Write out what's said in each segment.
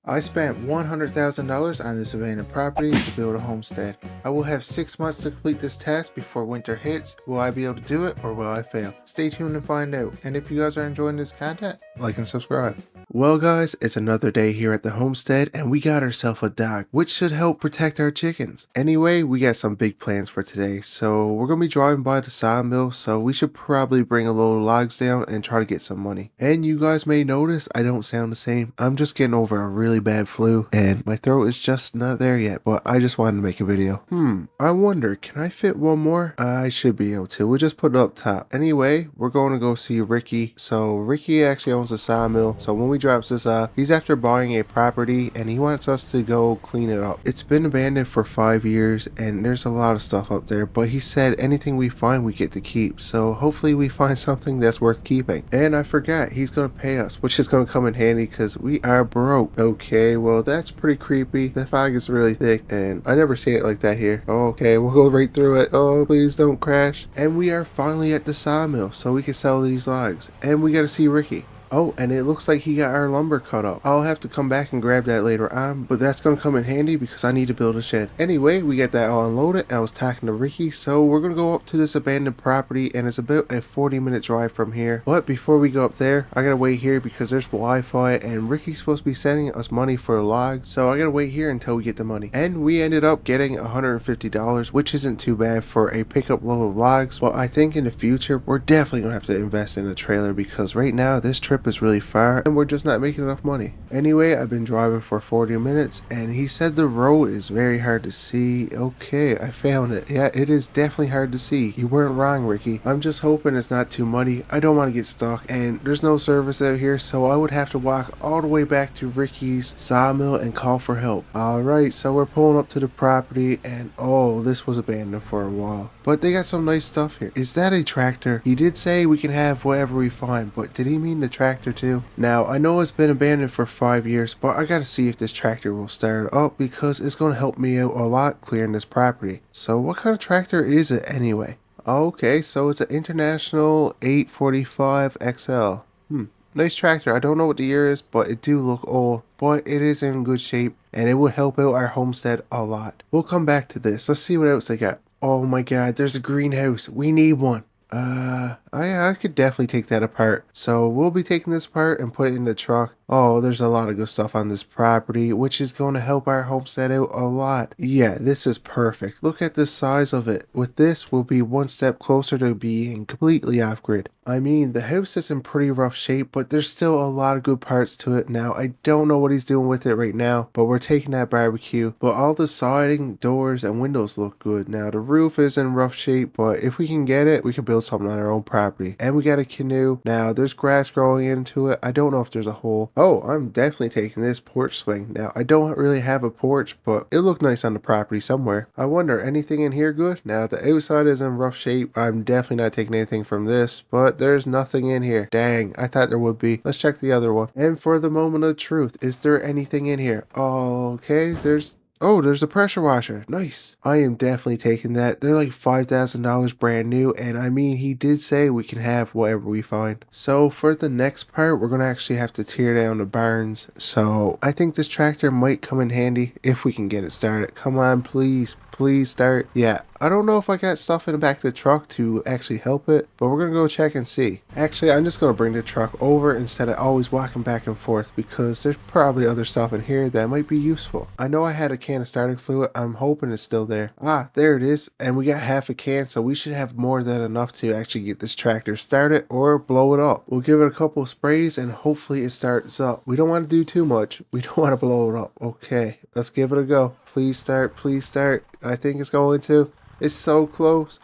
I spent $100,000 on this abandoned property to build a homestead. I will have 6 months to complete this task before winter hits. Will I be able to do it or will I fail? Stay tuned and find out. And if you guys are enjoying this content, like and subscribe. Well guys, it's another day here at the homestead and we got ourselves a dog, which should help protect our chickens. Anyway, we got some big plans for today. So we're going to be driving by the sawmill, so we should probably bring a load of logs down and try to get some money. And you guys may notice I don't sound the same. I'm just getting over a really bad flu and my throat is just not there yet, but I just wanted to make a video. I wonder, can I fit one more? I should be able to. We'll just put it up top. Anyway, we're going to go see Ricky. So Ricky actually owns a sawmill, so when we drops this off, he's after buying a property and he wants us to go clean it up. It's been abandoned for 5 years and there's a lot of stuff up there, but he said anything we find we get to keep, so hopefully we find something that's worth keeping. And I forgot, he's gonna pay us, which is gonna come in handy because we are broke. Okay, well that's pretty creepy. The fog is really thick and I never see it like that here. Okay, we'll go right through it. Oh, please don't crash. And we are finally at the sawmill so we can sell these logs, and we gotta see Ricky. Oh, and it looks like he got our lumber cut up. I'll have to come back and grab that later on, but that's going to come in handy because I need to build a shed. Anyway, we got that all unloaded and I was talking to Ricky, so we're going to go up to this abandoned property and it's about a 40-minute drive from here. But before we go up there, I got to wait here because there's Wi-Fi and Ricky's supposed to be sending us money for a log, so I got to wait here until we get the money. And we ended up getting $150, which isn't too bad for a pickup load of logs, but I think in the future, we're definitely going to have to invest in a trailer because right now this trip is really far and we're just not making enough money. Anyway, I've been driving for 40 minutes and he said the road is very hard to see. Okay, I found it. Yeah, it is definitely hard to see. You weren't wrong, Ricky. I'm just hoping it's not too muddy. I don't want to get stuck and there's no service out here, so I would have to walk all the way back to Ricky's sawmill and call for help. Alright, so we're pulling up to the property and oh, this was abandoned for a while. But they got some nice stuff here. Is that a tractor? He did say we can have whatever we find, but did he mean the tractor too? Now, I know it's been abandoned for 5 years, but I gotta see if this tractor will start up because it's gonna help me out a lot clearing this property. So what kind of tractor is it anyway? Okay, so it's an International 845 XL. Nice tractor. I don't know what the year is, but it do look old, but it is in good shape and it would help out our homestead a lot. We'll come back to this. Let's see what else they got. Oh my god, there's a greenhouse. We need one. I could definitely take that apart. So we'll be taking this apart and put it in the truck. Oh, there's a lot of good stuff on this property, which is going to help our homestead out a lot. Yeah, this is perfect. Look at the size of it. With this, we'll be one step closer to being completely off-grid. I mean, the house is in pretty rough shape, but there's still a lot of good parts to it now. I don't know what he's doing with it right now, but we're taking that barbecue. But all the siding, doors, and windows look good. Now, the roof is in rough shape, but if we can get it, we can build something on our own property. And we got a canoe. Now, there's grass growing into it. I don't know if there's a hole. Oh, I'm definitely taking this porch swing. Now, I don't really have a porch, but it looked nice on the property somewhere. I wonder, anything in here good? Now, the outside is in rough shape. I'm definitely not taking anything from this, but there's nothing in here. Dang, I thought there would be. Let's check the other one. And for the moment of truth, is there anything in here? Okay, there's a pressure washer. Nice. I am definitely taking that. They're like $5,000 brand new. And I mean, he did say we can have whatever we find. So for the next part, we're going to actually have to tear down the barns. So I think this tractor might come in handy if we can get it started. Come on, please. Please start. Yeah, I don't know if I got stuff in the back of the truck to actually help it, but we're going to go check and see. Actually, I'm just going to bring the truck over instead of always walking back and forth because there's probably other stuff in here that might be useful. I know I had a can of starting fluid. I'm hoping it's still there. Ah, there it is. And we got half a can, so we should have more than enough to actually get this tractor started or blow it up. We'll give it a couple of sprays and hopefully it starts up. We don't want to do too much. We don't want to blow it up. Okay, let's give it a go. Please start. Please start. I think it's going to. It's so close.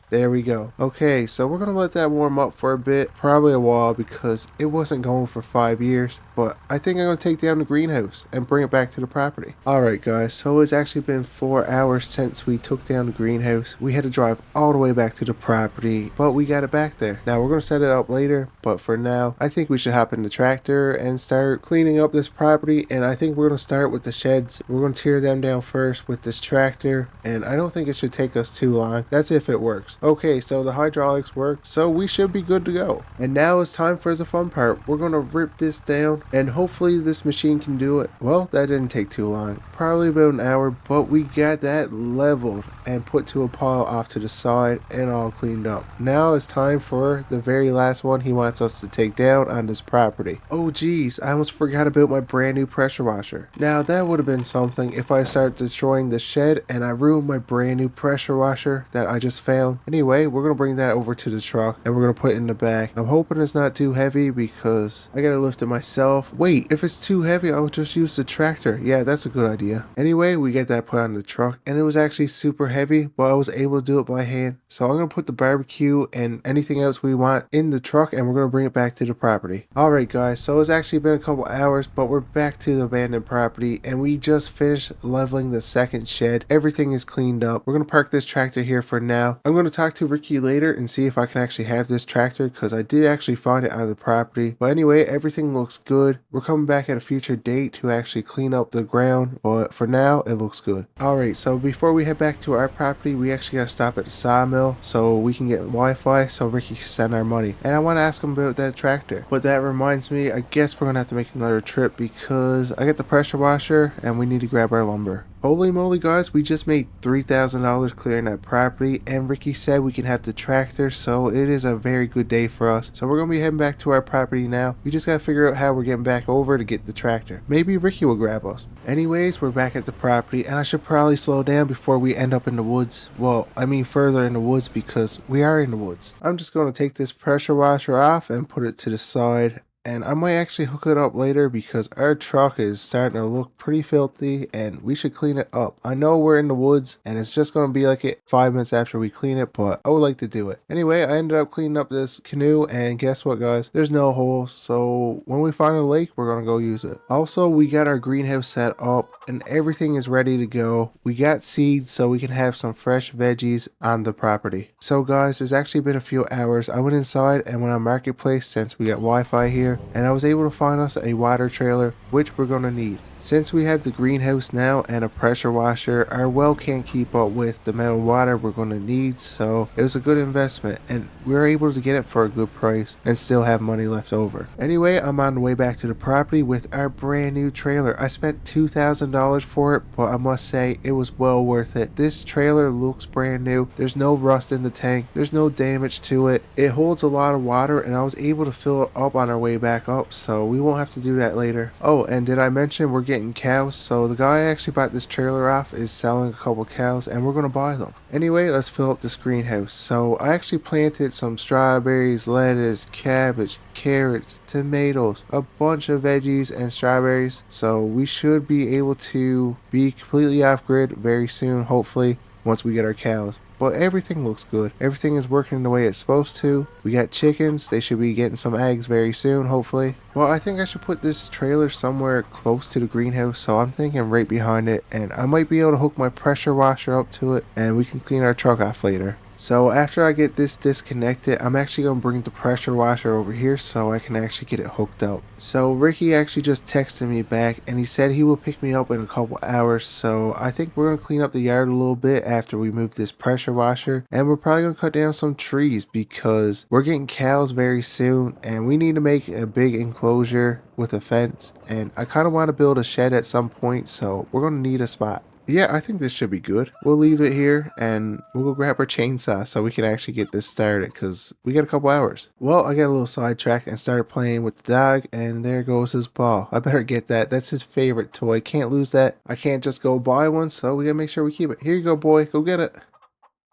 There we go. Okay, so we're going to let that warm up for a bit, probably a while because it wasn't going for 5 years, but I think I'm going to take down the greenhouse and bring it back to the property. Alright guys, so it's actually been 4 hours since we took down the greenhouse. We had to drive all the way back to the property, but we got it back there. Now we're going to set it up later, but for now, I think we should hop in the tractor and start cleaning up this property, and I think we're going to start with the sheds. We're going to tear them down first with this tractor, and I don't think it should take us too long. That's if it works. Okay, so the hydraulics work, so we should be good to go. And now it's time for the fun part. We're gonna rip this down, and hopefully this machine can do it. Well, that didn't take too long, probably about an hour, but we got that leveled and put to a pile off to the side and all cleaned up. Now it's time for the very last one he wants us to take down on this property. Oh geez, I almost forgot about my brand new pressure washer. Now that would have been something if I started destroying the shed and I ruined my brand new pressure washer that I just found. Anyway, we're gonna bring that over to the truck and we're gonna put it in the back. I'm hoping it's not too heavy because I gotta lift it myself. Wait, if it's too heavy, I'll just use the tractor. Yeah, that's a good idea. Anyway, we get that put on the truck and it was actually super heavy, but I was able to do it by hand. So I'm gonna put the barbecue and anything else we want in the truck and we're gonna bring it back to the property. Alright guys, so it's actually been a couple hours, but we're back to the abandoned property and we just finished leveling the second shed. Everything is cleaned up. We're gonna park this tractor here for now. I'm gonna talk to Ricky later and see if I can actually have this tractor because I did actually find it on the property. But anyway, everything looks good. We're coming back at a future date to actually clean up the ground, but for now it looks good. Alright, so before we head back to our property, we actually gotta stop at the sawmill so we can get Wi-Fi so Ricky can send our money. And I want to ask him about that tractor. But that reminds me, I guess we're gonna have to make another trip because I got the pressure washer and we need to grab our lumber. Holy moly guys, we just made $3,000 clearing that property and Ricky said we can have the tractor, so it is a very good day for us. So we're going to be heading back to our property now. We just got to figure out how we're getting back over to get the tractor. Maybe Ricky will grab us. Anyways, we're back at the property and I should probably slow down before we end up in the woods. Well, I mean further in the woods because we are in the woods. I'm just going to take this pressure washer off and put it to the side. And I might actually hook it up later because our truck is starting to look pretty filthy and we should clean it up. I know we're in the woods and it's just going to be like it 5 minutes after we clean it, but I would like to do it. Anyway, I ended up cleaning up this canoe and guess what guys? There's no holes, so when we find a lake, we're going to go use it. Also, we got our greenhouse set up and everything is ready to go. We got seeds so we can have some fresh veggies on the property. So guys, it's actually been a few hours. I went inside and went on Marketplace since we got Wi-Fi here. And I was able to find us a water trailer, which we're going to need. Since we have the greenhouse now and a pressure washer, our well can't keep up with the amount of water we're going to need, so it was a good investment and we were able to get it for a good price and still have money left over. Anyway, I'm on the way back to the property with our brand new trailer. I spent $2,000 for it, but I must say it was well worth it. This trailer looks brand new. There's no rust in the tank. There's no damage to it. It holds a lot of water and I was able to fill it up on our way back up, so we won't have to do that later. Oh, and did I mention we're getting cows? So the guy I actually bought this trailer off is selling a couple cows and we're gonna buy them. Anyway, let's fill up this greenhouse. So I actually planted some strawberries, lettuce, cabbage, carrots, tomatoes, a bunch of veggies and strawberries. So we should be able to be completely off grid very soon, hopefully, once we get our cows. But everything looks good. Everything is working the way it's supposed to. We got chickens. They should be getting some eggs very soon, hopefully. Well, I think I should put this trailer somewhere close to the greenhouse, so I'm thinking right behind it. And I might be able to hook my pressure washer up to it, and we can clean our truck off later. So after I get this disconnected, I'm actually going to bring the pressure washer over here so I can actually get it hooked up. So Ricky actually just texted me back and he said he will pick me up in a couple hours. So I think we're going to clean up the yard a little bit after we move this pressure washer. And we're probably going to cut down some trees because we're getting cows very soon and we need to make a big enclosure with a fence. And I kind of want to build a shed at some point, so we're going to need a spot. Yeah, I think this should be good. We'll leave it here and we'll go grab our chainsaw so we can actually get this started because we got a couple hours. Well, I got a little sidetracked and started playing with the dog and there goes his ball. I better get that. That's his favorite toy. Can't lose that. I can't just go buy one, so we gotta make sure we keep it. Here you go, boy. Go get it.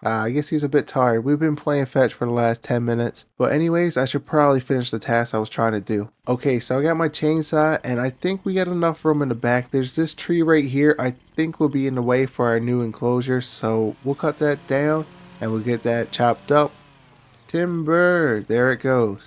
I guess he's a bit tired. We've been playing fetch for the last 10 minutes. But anyways, I should probably finish the task I was trying to do. Okay, so I got my chainsaw and I think we got enough room in the back. There's this tree right here I think will be in the way for our new enclosure. So we'll cut that down and we'll get that chopped up. Timber, there it goes.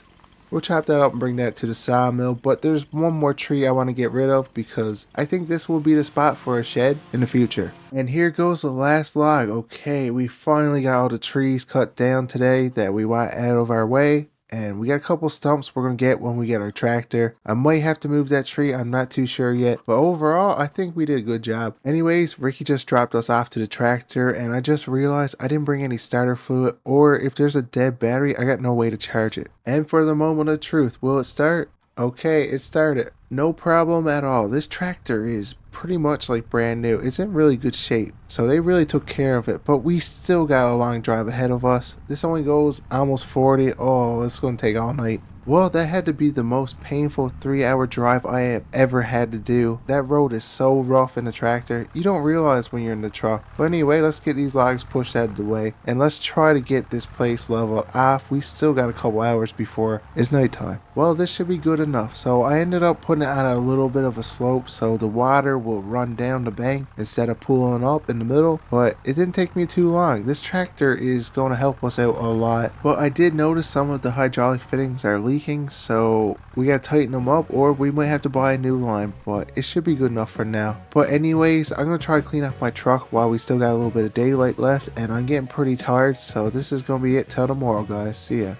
We'll chop that up and bring that to the sawmill, but there's one more tree I want to get rid of because I think this will be the spot for a shed in the future. And here goes the last log. Okay, we finally got all the trees cut down today that we want out of our way. and we got a couple stumps we're gonna get when we get our tractor. I might have to move that tree, I'm not too sure yet, but overall I think we did a good job. Anyways, Ricky just dropped us off to the tractor, and I just realized I didn't bring any starter fluid, or if there's a dead battery I got no way to charge it. And for the moment of truth, will it start? Okay, it started. No problem at all. This tractor is pretty much like brand new. It's in really good shape, so they really took care of it, but we still got a long drive ahead of us. This only goes almost 40. Oh, it's gonna take all night. Well, that had to be the most painful 3-hour drive I have ever had to do. That road is so rough in the tractor, you don't realize when you're in the truck. But anyway, let's get these logs pushed out of the way, and let's try to get this place leveled off. We still got a couple hours before it's nighttime. Well, this should be good enough, so I ended up putting it on a little bit of a slope so the water will run down the bank instead of pooling up in the middle, but it didn't take me too long. This tractor is going to help us out a lot, but I did notice some of the hydraulic fittings are leaking, so we gotta tighten them up, or we might have to buy a new line, but it should be good enough for now. But anyways, I'm gonna try to clean up my truck while we still got a little bit of daylight left, and I'm getting pretty tired, so this is gonna be it till tomorrow, guys. See ya.